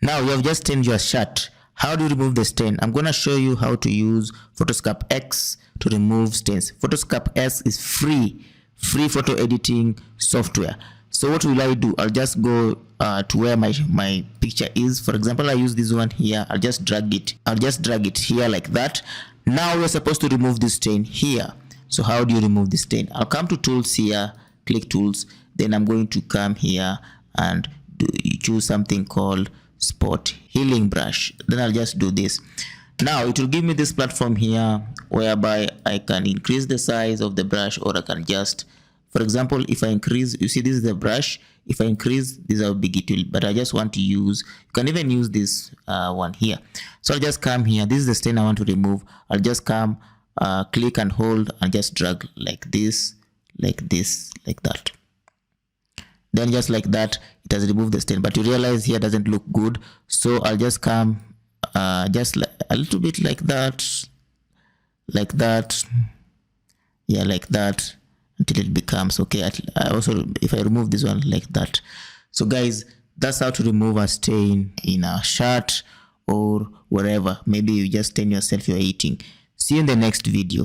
Now you have just stained your shirt. How do you remove the stain? I'm gonna show you how to use PhotoScape X to remove stains. PhotoScape X is free photo editing software. So what will I do? I'll just go to where my picture is. For example, I use this one here. I'll just drag it here like that. Now we're supposed to remove this stain here. So how do you remove the stain? I'll come to tools here, click tools, then I'm going to come here and choose something called spot healing brush. Then I'll just do this. Now it will give me this platform here whereby I can increase the size of the brush, or I can just, for example, if I increase, you see this is the brush. If I increase, this is how big it will, but I just want to use, you can even use this one here. So I'll just come here. This is the stain I want to remove. I'll just come, click and hold and just drag like this, like that. Then just like that, it has removed the stain, but you realize here doesn't look good. So I'll just come just a little bit like that, yeah, like that, until it becomes okay. Also, if I remove this one like that. So guys, that's how to remove a stain in a shirt or wherever. Maybe you just stain yourself you're eating. See you in the next video.